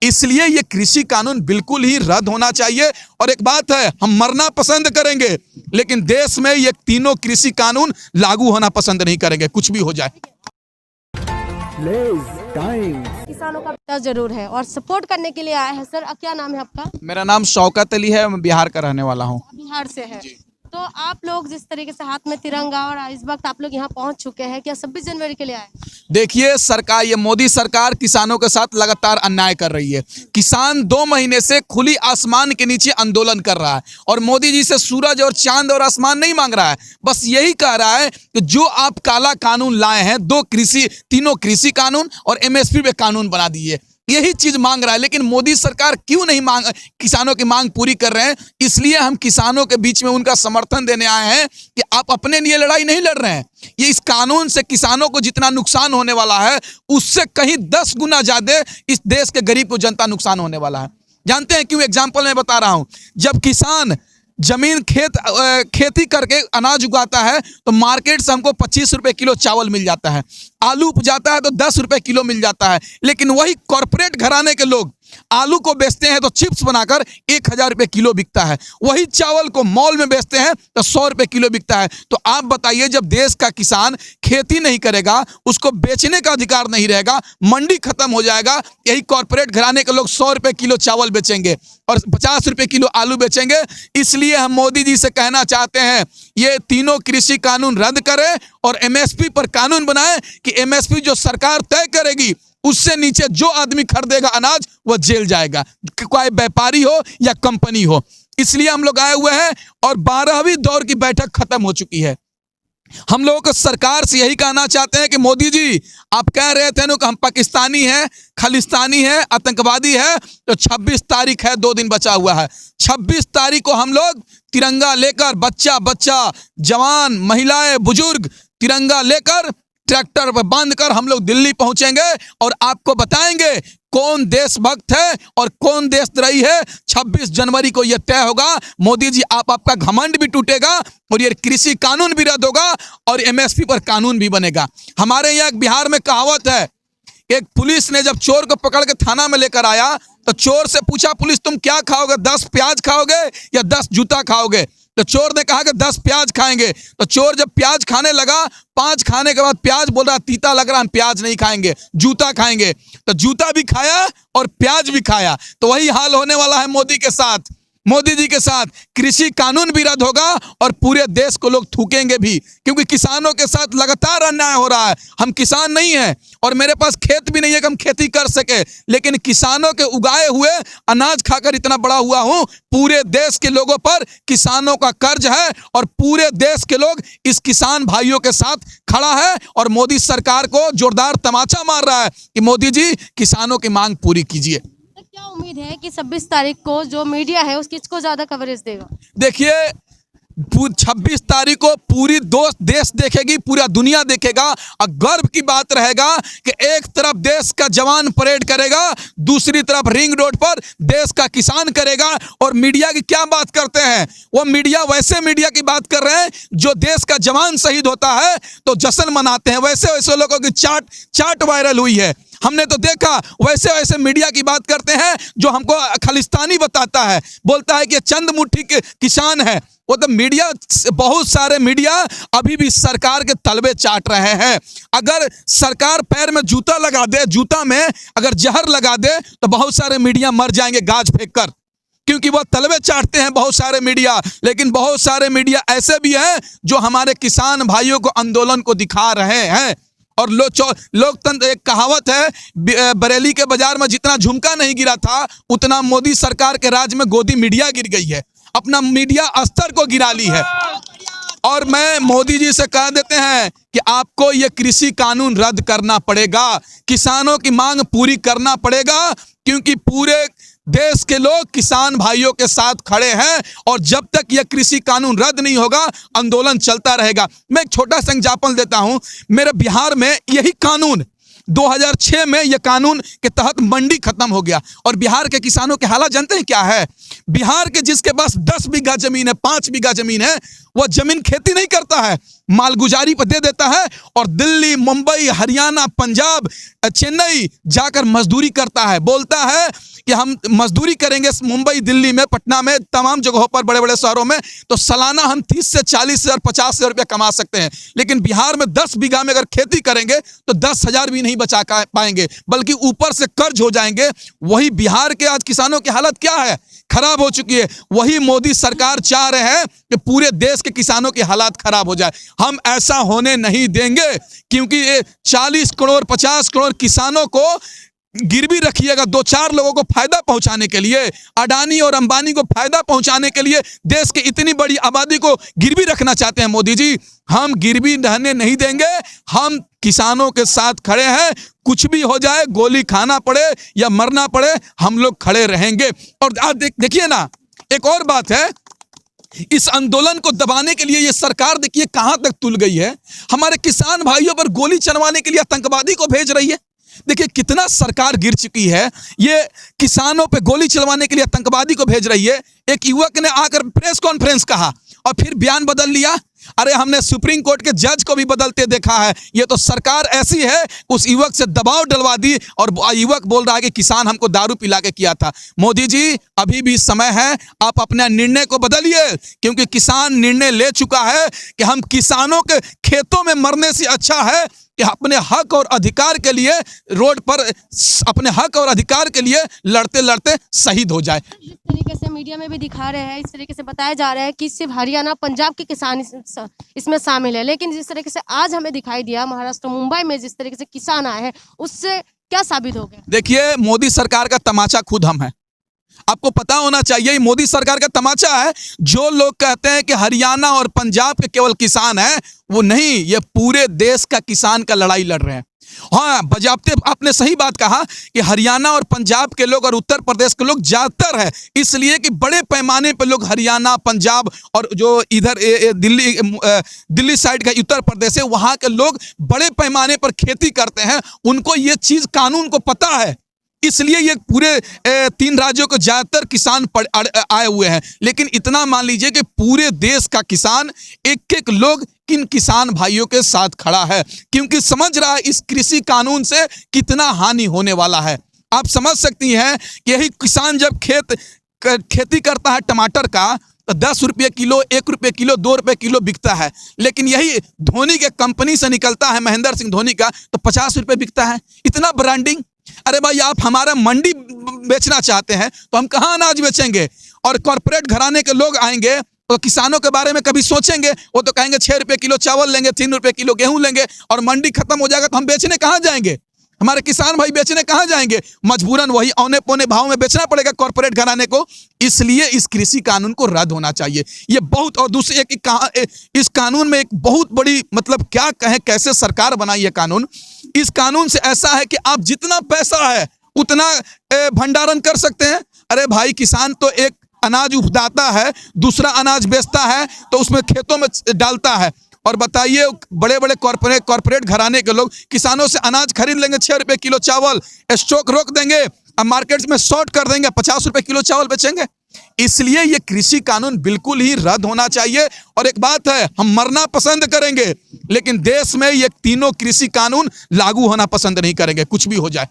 इसलिए ये कृषि कानून बिल्कुल ही रद्द होना चाहिए। और एक बात है, हम मरना पसंद करेंगे लेकिन देश में ये तीनों कृषि कानून लागू होना पसंद नहीं करेंगे, कुछ भी हो जाए। किसानों का पिता जरूर है और सपोर्ट करने के लिए आया है। सर क्या नाम है आपका? मेरा नाम शौकत अली है, मैं बिहार का रहने वाला हूँ। बिहार से है। तो आप लोग जिस तरीके से हाथ में तिरंगा और इस वक्त आप लोग यहाँ पहुँच चुके हैं, क्या 26 जनवरी के लिए आए? देखिए सरकार, ये मोदी सरकार किसानों के साथ लगातार अन्याय कर रही है। किसान 2 महीने से खुली आसमान के नीचे आंदोलन कर रहा है और मोदी जी से सूरज और चांद और आसमान नहीं मांग रहा है, बस यही कह रहा है कि जो आप काला कानून लाए हैं, तीनों कृषि कानून और एमएसपी पे कानून बना दिए, यही चीज मांग रहा है। लेकिन मोदी सरकार क्यों नहीं किसानों की मांग पूरी कर रहे हैं? इसलिए हम किसानों के बीच में उनका समर्थन देने आए हैं कि आप अपने लिए लड़ाई नहीं लड़ रहे हैं। ये इस कानून से किसानों को जितना नुकसान होने वाला है, उससे कहीं 10 गुना ज्यादा इस देश के गरीब को जनता नुकसान होने वाला है। जानते हैं क्यों? एग्जाम्पल मैं बता रहा हूं। जब किसान जमीन खेती करके अनाज उगाता है तो मार्केट से हमको 25 रुपए किलो चावल मिल जाता है, आलू उपजाता है तो 10 रुपए किलो मिल जाता है। लेकिन वही कॉर्पोरेट घराने के लोग आलू को बेचते हैं तो चिप्स बनाकर 1000 रुपए किलो बिकता है, वही चावल को मॉल में बेचते हैं तो 100 रुपए किलो बिकता है। तो आप बताइए, जब देश का किसान खेती नहीं करेगा, उसको बेचने का अधिकार नहीं रहेगा, मंडी खत्म हो जाएगा, यही कॉर्पोरेट घराने के लोग 100 रुपए किलो चावल बेचेंगे और 50 रुपए किलो आलू बेचेंगे। इसलिए हम मोदी जी से कहना चाहते हैं, ये तीनों कृषि कानून रद्द करें और एमएसपी पर कानून बनाएं कि एमएसपी जो सरकार तय करेगी, उससे नीचे जो आदमी खरीदेगा अनाज वो जेल जाएगा, कोई व्यापारी हो या कंपनी हो। इसलिए हम लोग आए हुए हैं और 12वीं दौर की बैठक खत्म हो चुकी है। हम लोगों को सरकार से यही कहना चाहते हैं कि मोदी जी, आप कह रहे थे ना कि हम पाकिस्तानी हैं, खालिस्तानी हैं, आतंकवादी है, तो 26 तारीख है, 2 दिन बचा हुआ है। 26 तारीख को हम लोग तिरंगा लेकर, बच्चा जवान, महिलाएं, बुजुर्ग तिरंगा लेकर ट्रैक्टर पर बांधकर हम लोग दिल्ली पहुंचेंगे और आपको बताएंगे कौन देशभक्त है और कौन देशद्रोही है। 26 जनवरी को यह तय होगा। मोदी जी, आपका घमंड भी टूटेगा और ये कृषि कानून भी रद्द होगा और एमएसपी पर कानून भी बनेगा। हमारे यहाँ बिहार में कहावत है, एक पुलिस ने जब चोर को पकड़ के थाना में लेकर आया तो चोर से पूछा, पुलिस तुम क्या खाओगे, 10 प्याज खाओगे या 10 जूता खाओगे? तो चोर ने कहा कि 10 प्याज खाएंगे। तो चोर जब प्याज खाने लगा, 5 खाने के बाद प्याज बोल रहा, तीता लग रहा, हम प्याज नहीं खाएंगे, जूता खाएंगे। तो जूता भी खाया और प्याज भी खाया। तो वही हाल होने वाला है मोदी के साथ। मोदी जी के साथ कृषि कानून भी रद्द होगा और पूरे देश को लोग थूकेंगे भी, क्योंकि किसानों के साथ लगातार अन्याय हो रहा है। हम किसान नहीं हैं और मेरे पास खेत भी नहीं है कि हम खेती कर सके, लेकिन किसानों के उगाए हुए अनाज खाकर इतना बड़ा हुआ हूं। पूरे देश के लोगों पर किसानों का कर्ज है और पूरे देश के लोग इस किसान भाइयों के साथ खड़ा है और मोदी सरकार को जोरदार तमाचा मार रहा है कि मोदी जी, किसानों की मांग पूरी कीजिए। क्या उम्मीद है कि 26 तारीख को जो मीडिया है उसकी किसको ज्यादा कवरेज देगा? देखिए, 26 तारीख को पूरी देश देखेगी, पूरा दुनिया देखेगा और गर्व की बात रहेगा कि एक तरफ देश का जवान परेड करेगा, दूसरी तरफ रिंग रोड पर देश का किसान करेगा। और मीडिया की क्या बात करते हैं, वो मीडिया वैसे मीडिया की बात कर रहे हैं जो देश का जवान शहीद होता है तो जश्न मनाते हैं, वैसे लोगों की चाट वायरल हुई है, हमने तो देखा। वैसे मीडिया की बात करते हैं जो हमको खालिस्तानी बताता है, बोलता है कि चंद मुट्ठी के किसान है। वो तो मीडिया, बहुत सारे मीडिया अभी भी सरकार के तलबे चाट रहे हैं। अगर सरकार पैर में जूता लगा दे, जूता में अगर जहर लगा दे तो बहुत सारे मीडिया मर जाएंगे गाज फेंक कर, क्योंकि वो तलबे चाटते हैं बहुत सारे मीडिया। लेकिन बहुत सारे मीडिया ऐसे भी हैं जो हमारे किसान भाइयों को आंदोलन को दिखा रहे हैं। और लोकतंत्र, एक कहावत है, बरेली के बाजार में जितना झुमका नहीं गिरा था उतना मोदी सरकार के राज में गोदी मीडिया गिर गई है, अपना मीडिया स्तर को गिरा ली है। और मैं मोदी जी से कह देते हैं कि आपको ये कृषि कानून रद्द करना पड़ेगा, किसानों की मांग पूरी करना पड़ेगा, क्योंकि पूरे देश के लोग किसान भाइयों के साथ खड़े हैं और जब तक यह कृषि कानून रद्द नहीं होगा आंदोलन चलता रहेगा। मैं एक छोटा सा एग्जाम्पल देता हूं। मेरे बिहार में यही कानून 2006 में यह कानून के तहत मंडी खत्म हो गया और बिहार के किसानों के हालात जानते हैं क्या है? बिहार के जिसके पास 10 बीघा जमीन है, 5 बीघा जमीन है, वह जमीन खेती नहीं करता है, मालगुजारी पर दे देता है और दिल्ली, मुंबई, हरियाणा, पंजाब, चेन्नई जाकर मजदूरी करता है। बोलता है कि हम मजदूरी करेंगे मुंबई, दिल्ली में, पटना में, तमाम जगहों पर, बड़े बड़े शहरों में, तो सालाना हम 30 से 40 हजार, 50 हजार रुपया कमा सकते हैं। लेकिन बिहार में 10 बीघा में अगर खेती करेंगे तो 10,000 भी नहीं बचा पाएंगे, बल्कि ऊपर से कर्ज हो जाएंगे। वही बिहार के आज किसानों की हालत क्या है, खराब हो चुकी है। वही मोदी सरकार चाह रहे हैं कि पूरे देश के किसानों की हालत खराब हो जाए। हम ऐसा होने नहीं देंगे, क्योंकि ये 40 करोड़ 50 करोड़ किसानों को गिरवी रखिएगा 2-4 लोगों को फायदा पहुंचाने के लिए, अडानी और अंबानी को फायदा पहुंचाने के लिए देश की इतनी बड़ी आबादी को गिरवी रखना चाहते हैं मोदी जी। हम गिरवी रहने नहीं देंगे। हम किसानों के साथ खड़े हैं। कुछ भी हो जाए, गोली खाना पड़े या मरना पड़े, हम लोग खड़े रहेंगे। और आज देखिए ना, एक और बात है, इस आंदोलन को दबाने के लिए ये सरकार देखिए कहां तक तुल गई है। हमारे किसान भाइयों पर गोली चलवाने के लिए आतंकवादी को भेज रही है। देखिए कितना सरकार गिर चुकी है। ये किसानों पे गोली चलवाने के लिए आतंकवादी को भेज रही है। एक युवक ने आकर प्रेस कॉन्फ्रेंस कहा और फिर बयान बदल लिया। अरे हमने सुप्रीम कोर्ट के जज को भी बदलते देखा है। ये तो सरकार ऐसी है, उस युवक से दबाव डलवा दी और युवक बोल रहा है कि किसान हमको दारू पिला के किया था। मोदी जी अभी भी समय है, आप अपने निर्णय को बदलिए, क्योंकि किसान निर्णय ले चुका है कि हम किसानों के खेतों में मरने से अच्छा है कि अपने हक और अधिकार के लिए रोड पर अपने हक और अधिकार के लिए लड़ते लड़ते शहीद हो जाए। जिस तरीके से मीडिया में भी दिखा रहे हैं, इस तरीके से बताया जा रहा है कि सिर्फ हरियाणा, पंजाब के किसान इसमें शामिल है, लेकिन जिस तरीके से आज हमें दिखाई दिया महाराष्ट्र, मुंबई में जिस तरीके से किसान आए हैं, उससे क्या साबित हो गया? देखिए, मोदी सरकार का तमाचा खुद हम हैं। आपको पता होना चाहिए मोदी सरकार का तमाचा है। जो लोग कहते हैं कि हरियाणा और पंजाब के केवल किसान हैं, वो नहीं, ये पूरे देश का किसान का लड़ाई लड़ रहे हैं। हाँ, बजाबते आपने सही बात कहा कि हरियाणा और पंजाब के लोग और उत्तर प्रदेश के लोग ज्यादातर है, इसलिए कि बड़े पैमाने पर लोग हरियाणा, पंजाब और जो इधर दिल्ली साइड का उत्तर प्रदेश है, वहां के लोग बड़े पैमाने पर खेती करते हैं। उनको ये चीज कानून को पता है, इसलिए ये पूरे 3 राज्यों के ज्यादातर किसान आए हुए हैं। लेकिन इतना मान लीजिए कि पूरे देश का किसान, एक एक लोग किन किसान भाइयों के साथ खड़ा है, क्योंकि समझ रहा है इस कृषि कानून से कितना हानि होने वाला है। आप समझ सकती हैं कि यही किसान जब खेती करता है टमाटर का, तो 10 रुपये किलो, 1 रुपये किलो, 2 रुपये किलो बिकता है। लेकिन यही धोनी के कंपनी से निकलता है, महेंद्र सिंह धोनी का, तो 50 रुपये बिकता है। इतना ब्रांडिंग। अरे भाई, आप हमारा मंडी बेचना चाहते हैं तो हम कहाँ अनाज बेचेंगे? और कॉर्पोरेट घराने के लोग आएंगे तो किसानों के बारे में कभी सोचेंगे? वो तो कहेंगे 6 रुपये किलो चावल लेंगे, 3 रुपये किलो गेहूं लेंगे, और मंडी खत्म हो जाएगा तो हम बेचने कहाँ जाएंगे? हमारे किसान भाई बेचने कहाँ जाएंगे? मजबूरन वही औने पौने भाव में बेचना पड़ेगा कॉर्पोरेट घराने को। इसलिए इस कृषि कानून को रद्द होना चाहिए। ये बहुत, और दूसरी इस कानून में एक बहुत बड़ी, मतलब क्या कहें, कैसे सरकार बनाई है कानून। इस कानून से ऐसा है कि आप जितना पैसा है उतना भंडारण कर सकते हैं। अरे भाई, किसान तो एक अनाज उपजाता है, दूसरा अनाज बेचता है, तो उसमें खेतों में डालता है। और बताइए, बड़े बड़े कॉर्पोरेट घराने के लोग किसानों से अनाज खरीद लेंगे, 6 रुपये किलो चावल, स्टॉक रोक देंगे, अब मार्केट में शॉर्ट कर देंगे, 50 रुपये किलो चावल बेचेंगे। इसलिए ये कृषि कानून बिल्कुल ही रद्द होना चाहिए। और एक बात है, हम मरना पसंद करेंगे, लेकिन देश में ये तीनों कृषि कानून लागू होना पसंद नहीं करेंगे, कुछ भी हो जाए।